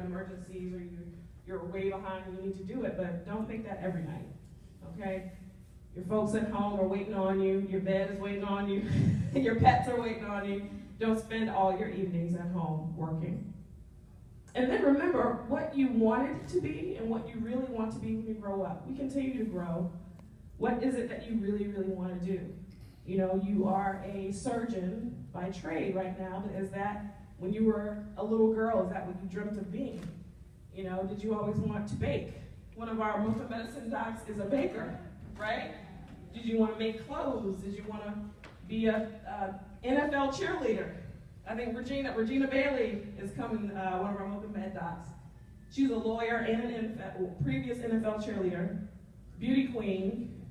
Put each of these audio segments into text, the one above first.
emergencies or you're way behind and you need to do it, but don't make that every night, okay? Your folks at home are waiting on you, your bed is waiting on you, your pets are waiting on you. Don't spend all your evenings at home working. And then remember what you wanted to be and what you really want to be when you grow up. We continue to grow. What is it that you really, really want to do? You know, you are a surgeon by trade right now, but is that, when you were a little girl, is that what you dreamt of being? You know, did you always want to bake? One of our movement medicine docs is a baker, right? Did you want to make clothes? Did you want to be a NFL cheerleader? I think Regina Bailey is coming, one of our movement med docs. She's a lawyer and an previous NFL cheerleader, beauty queen.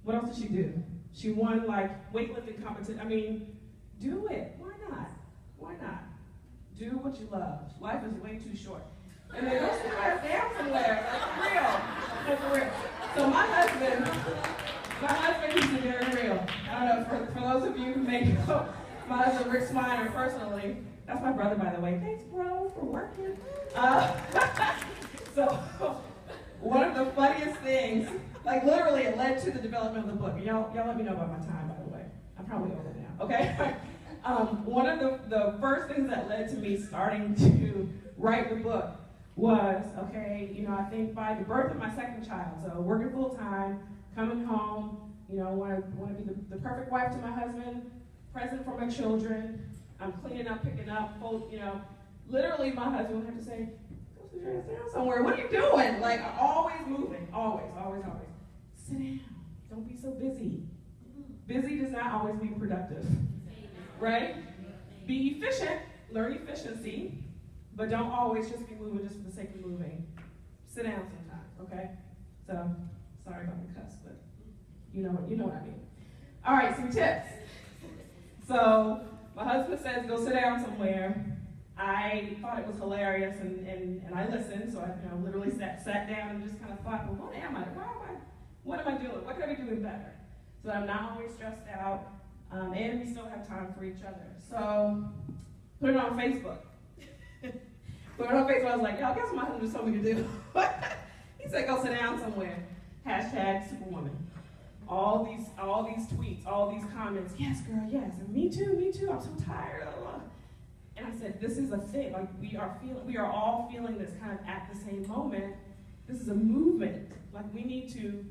What else did she do? She won like weightlifting competition. I mean, do it. Why not? Why not? Do what you love. Life is way too short. And then go sit down somewhere. Like for real. So my husband is very real. I don't know, for those of you who may know, my husband Rick Sminer personally, that's my brother by the way. Thanks bro for working. So one of the funniest things, like literally it led to the development of the book. Y'all let me know about my time, by the way. I'm probably over now, okay? One of the first things that led to me starting to write the book was, okay, you know, I think by the birth of my second child, so working full time, coming home, you know, want to be the perfect wife to my husband, present for my children. I'm cleaning up, picking up, you know, literally my husband would have to say, go sit your ass down somewhere. What are you doing? Like, always moving, always. Sit down. Don't be so busy. Busy does not always mean productive, right? Be efficient, learn efficiency, but don't always just be moving just for the sake of moving. Sit down sometimes, okay? So, sorry about the cuss, but you know what I mean. All right, some tips. So, my husband says go sit down somewhere. I thought it was hilarious, and I listened, so I literally sat down and just kind of thought, well, what am I doing? What can I be doing better? So I'm not always stressed out, and we still have time for each other. So, put it on Facebook. I was like, y'all, guess what my husband just told me to do? He said, go sit down somewhere. # Superwoman. All these tweets, all these comments. Yes, girl, yes. And me too. I'm so tired. And I said, this is a thing. Like we are all feeling this kind of at the same moment. This is a movement. Like we need to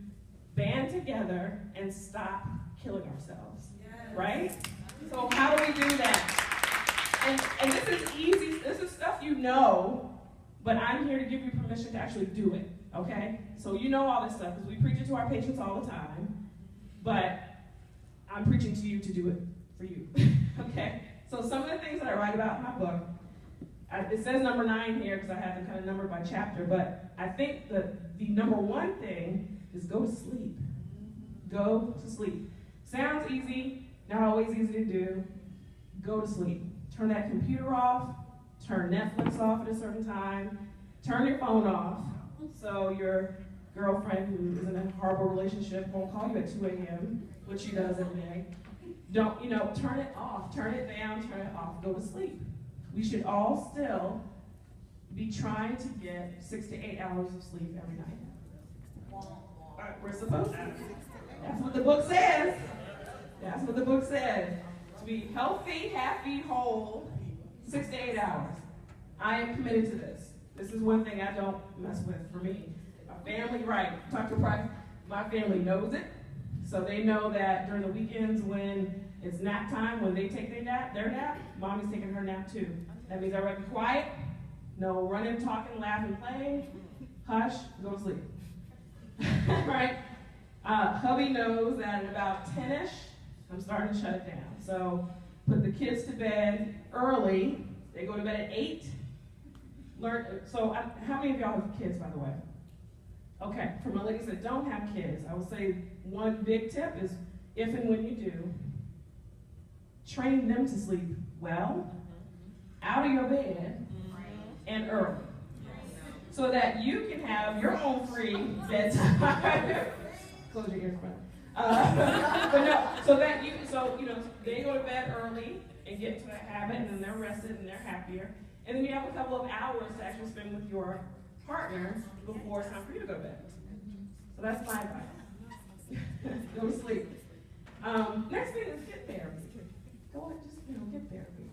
band together and stop killing ourselves. Yes. Right? So how do we do that? And this is easy, this is stuff you know, but I'm here to give you permission to actually do it, okay? So you know all this stuff, because we preach it to our patients all the time, but I'm preaching to you to do it for you, okay? So some of the things that I write about in my book, it says number 9 here, because I have them kind of numbered by chapter, but I think the number 1 thing is go to sleep. Go to sleep. Sounds easy, not always easy to do. Go to sleep. Turn that computer off, turn Netflix off at a certain time, turn your phone off so your girlfriend who is in a horrible relationship won't call you at 2 a.m., which she does every day. Don't, turn it off, turn it down, turn it off, go to sleep. We should all still be trying to get 6 to 8 hours of sleep every night. We're supposed to. That's what the book says. That's what the book says. To be healthy, happy, whole, 6 to 8 hours. I am committed to this. This is one thing I don't mess with for me. My family, right, Dr. Price, my family knows it. So they know that during the weekends when it's nap time, when they take their nap, mommy's taking her nap too. That means everybody be quiet, no running, talking, laughing, playing, hush, go to sleep. Right? Hubby knows that at about 10-ish, I'm starting to shut it down. So put the kids to bed early. They go to bed at 8. How many of y'all have kids, by the way? Okay, for my ladies that don't have kids, I will say one big tip is if and when you do, train them to sleep well, out of your bed, and early. So that you can have your own free bedtime. Close your ears, but no, so they go to bed early and get into that habit, and then they're rested and they're happier. And then you have a couple of hours to actually spend with your partner before it's time for you to go to bed. So that's my advice. Go to sleep. Next thing is get therapy. Go ahead, just get therapy.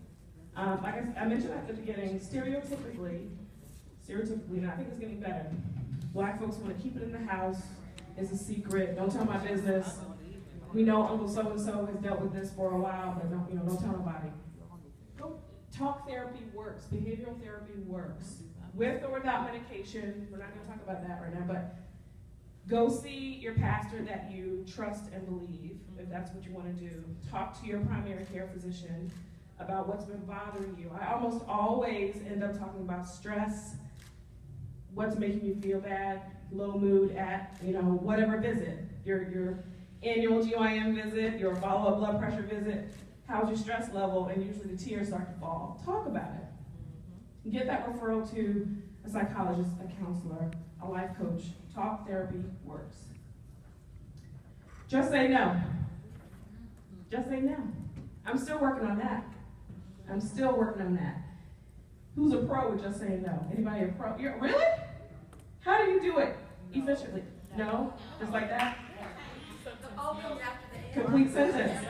Like I mentioned at the beginning, stereotypically, and I think it's getting better. Black folks want to keep it in the house. It's a secret. Don't tell my business. We know Uncle so-and-so has dealt with this for a while, but don't tell nobody. Talk therapy works. Behavioral therapy works. With or without medication. We're not going to talk about that right now, but go see your pastor that you trust and believe, if that's what you want to do. Talk to your primary care physician about what's been bothering you. I almost always end up talking about stress, what's making you feel bad, low mood at, whatever visit. Your annual GYN visit, your follow-up blood pressure visit. How's your stress level? And usually the tears start to fall. Talk about it. Get that referral to a psychologist, a counselor, a life coach. Talk therapy works. Just say no. Just say no. I'm still working on that. Who's a pro with just saying no? Anybody a pro? Really? How do you do it efficiently? No? Just like that? Complete sentence.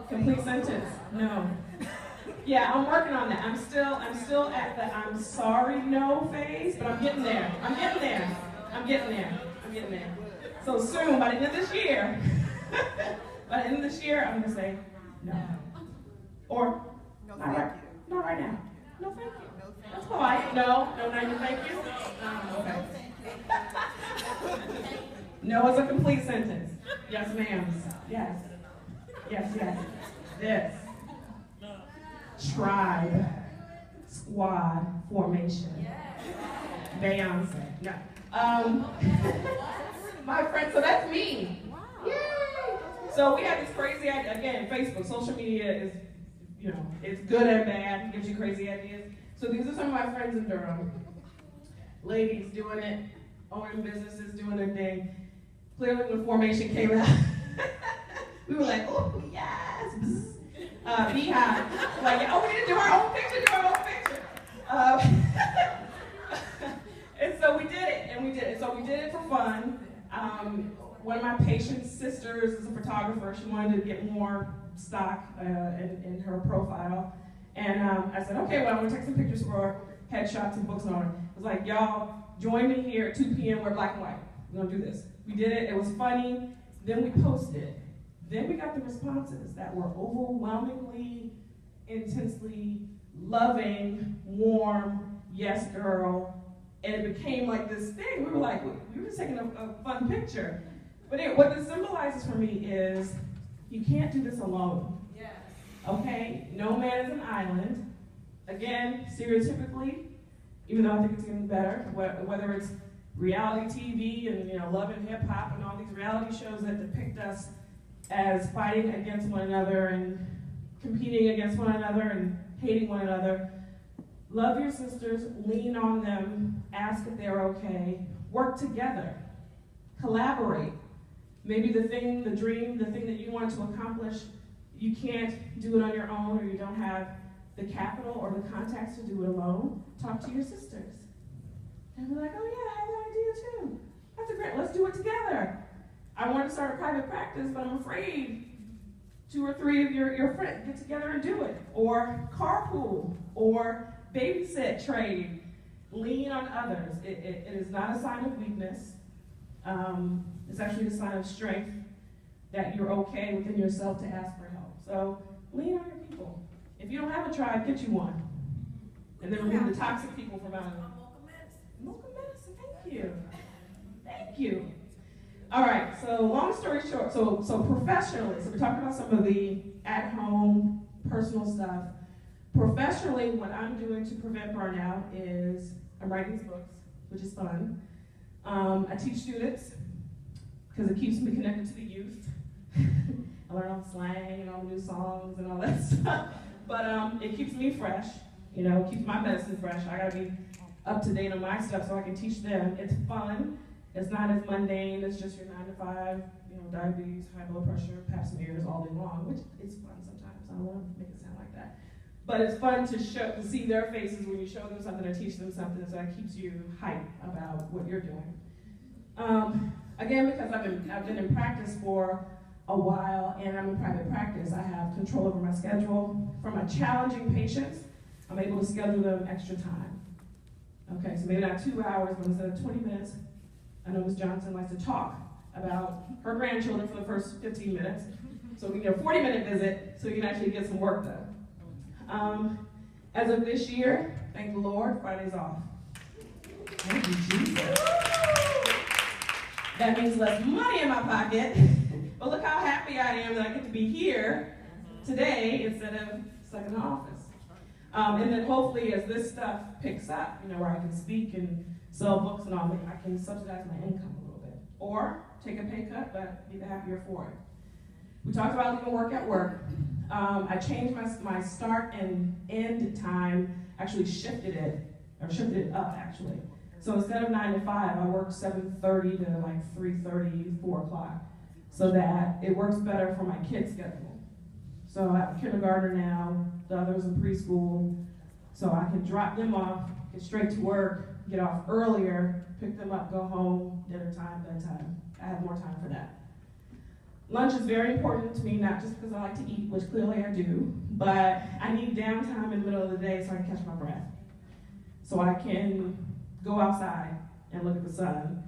Complete sentence. No. Yeah, I'm working on that. I'm still at the I'm sorry no phase, but I'm getting there. So soon, by the end of this year, I'm gonna say no. Or not right now. No, thank you. That's polite. No, not even thank you. Okay. No is a complete sentence. Yes, ma'am. Yes. This. Tribe. Squad formation. Beyonce. No. My friend, so that's me. Yay! So we have this crazy idea. Again, Facebook, social media is, it's good and bad. It gives you crazy ideas. So these are some of my friends in Durham. Ladies doing it, owning businesses, doing their thing. Clearly when formation came out, we were like, oh, yes. Beehive. Like, oh, we didn't do our own picture. And so we did it, So we did it for fun. One of my patient's sisters is a photographer. She wanted to get more stock in her profile. And I said, okay, well, I'm gonna take some pictures for headshots and books and all that. I was like, y'all, join me here at 2 p.m. We're black and white. We're gonna do this. We did it, it was funny. Then we posted it. Then we got the responses that were overwhelmingly, intensely loving, warm, yes, girl. And it became like this thing. We were like, we were just taking a fun picture. But what this symbolizes for me is you can't do this alone. Yes. Okay? No man is an island. Again, stereotypically, even though I think it's getting better, whether it's reality TV and Love and Hip Hop and all these reality shows that depict us as fighting against one another and competing against one another and hating one another. Love your sisters, lean on them, ask if they're okay, work together, collaborate. Maybe the dream, the thing that you want to accomplish, you can't do it on your own or you don't have the capital or the contacts to do it alone. Talk to your sisters. And be like, oh yeah, I have that idea too. That's great, let's do it together. I want to start a private practice, but I'm afraid 2 or 3 of your friends get together and do it. Or carpool, or babysit trade. Lean on others. It is not a sign of weakness. It's actually a sign of strength that you're okay within yourself to ask for help. So lean on your people. If you don't have a tribe, get you one. And then remove the toxic people from out of them. Mocha medicine, thank you. All right, so long story short, so professionally, so we talked about some of the at-home personal stuff. Professionally, what I'm doing to prevent burnout is I'm writing these books, which is fun. I teach students because it keeps me connected to the youth. I learn all the slang and all the new songs and all that stuff. But it keeps me fresh, it keeps my medicine fresh. I gotta be up to date on my stuff so I can teach them. It's fun. It's not as mundane as just your 9 to 5, diabetes, high blood pressure, pap smears all day long, which is fun sometimes. I don't want to make it sound like that. But it's fun to see their faces when you show them something or teach them something, so that keeps you hyped about what you're doing. Again, because I've been in practice for a while and I'm in private practice, I have control over my schedule. For my challenging patients, I'm able to schedule them extra time. Okay, so maybe not 2 hours, but instead of 20 minutes, I know Ms. Johnson likes to talk about her grandchildren for the first 15 minutes. So we get a 40-minute visit so you can actually get some work done. As of this year, thank the Lord, Friday's off. Thank you, Jesus. That means less money in my pocket, but look how happy I am that I get to be here today instead of stuck in the office. And then hopefully as this stuff picks up, where I can speak and sell books and all that, I can subsidize my income a little bit. Or take a pay cut, but be the happier for it. We talked about leaving work at work. I changed my start and end time, actually shifted it up actually. So instead of 9 to 5, I work 7:30 to like 3:30, 4 o'clock, so that it works better for my kids' schedule. So I have a kindergartner now, the others in preschool, so I can drop them off, get straight to work, get off earlier, pick them up, go home, dinner time, bedtime. I have more time for that. Lunch is very important to me, not just because I like to eat, which clearly I do, but I need downtime in the middle of the day so I can catch my breath. So I can go outside and look at the sun.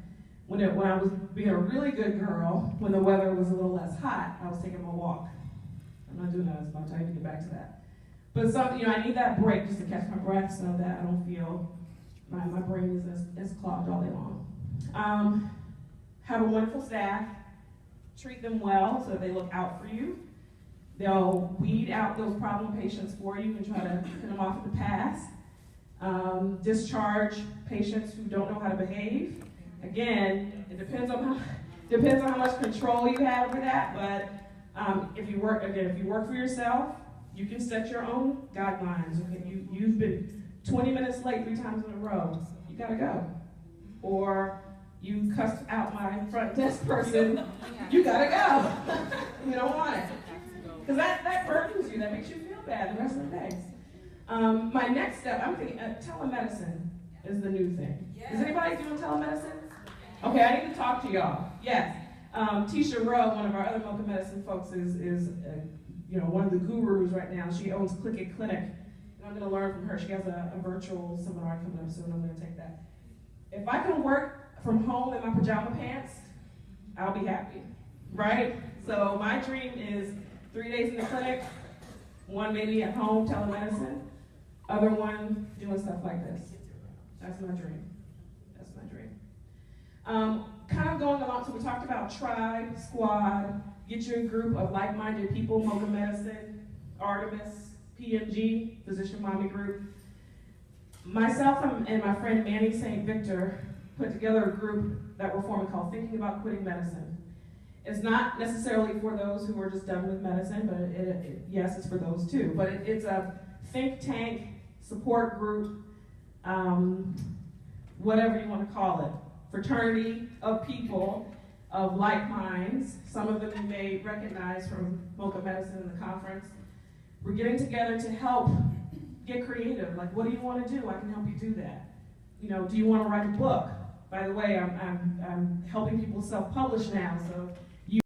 When I was being a really good girl, when the weather was a little less hot, I was taking my walk. I'm not doing that as much, I need to get back to that. But I need that break just to catch my breath so that I don't feel my brain is as clogged all day long. Have a wonderful staff. Treat them well so that they look out for you. They'll weed out those problem patients for you and try to put them off at the pass. Discharge patients who don't know how to behave. Again, it depends on how much control you have over that, but if you work for yourself, you can set your own guidelines. Okay, you've been 20 minutes late 3 times in a row. You gotta go. Or you cussed out my front desk person, you gotta go. You don't want it. Because that burdens you, that makes you feel bad the rest of the day. My next step, I'm thinking telemedicine is the new thing. Is anybody doing telemedicine? Okay, I need to talk to y'all. Yes. Tisha Rowe, one of our other Mocha Medicine folks, is one of the gurus right now. She owns Click It Clinic. And I'm going to learn from her. She has a virtual seminar coming up soon. I'm going to take that. If I can work from home in my pajama pants, I'll be happy, right? So my dream is 3 days in the clinic, 1 maybe at home, telemedicine, other one doing stuff like this. That's my dream. That's my dream. Kind of going along, so we talked about tribe, squad, get your group of like-minded people, Mocha Medicine, Artemis, PMG, Physician Mommy Group. Myself and my friend Manny St. Victor put together a group that we're forming called Thinking About Quitting Medicine. It's not necessarily for those who are just done with medicine, but yes, it's for those too. But it's a think tank, support group, whatever you want to call it. Fraternity of people of like minds. Some of them you may recognize from Mocha Medicine and the conference. We're getting together to help get creative. Like, what do you want to do? I can help you do that. Do you want to write a book? By the way, I'm helping people self-publish now, so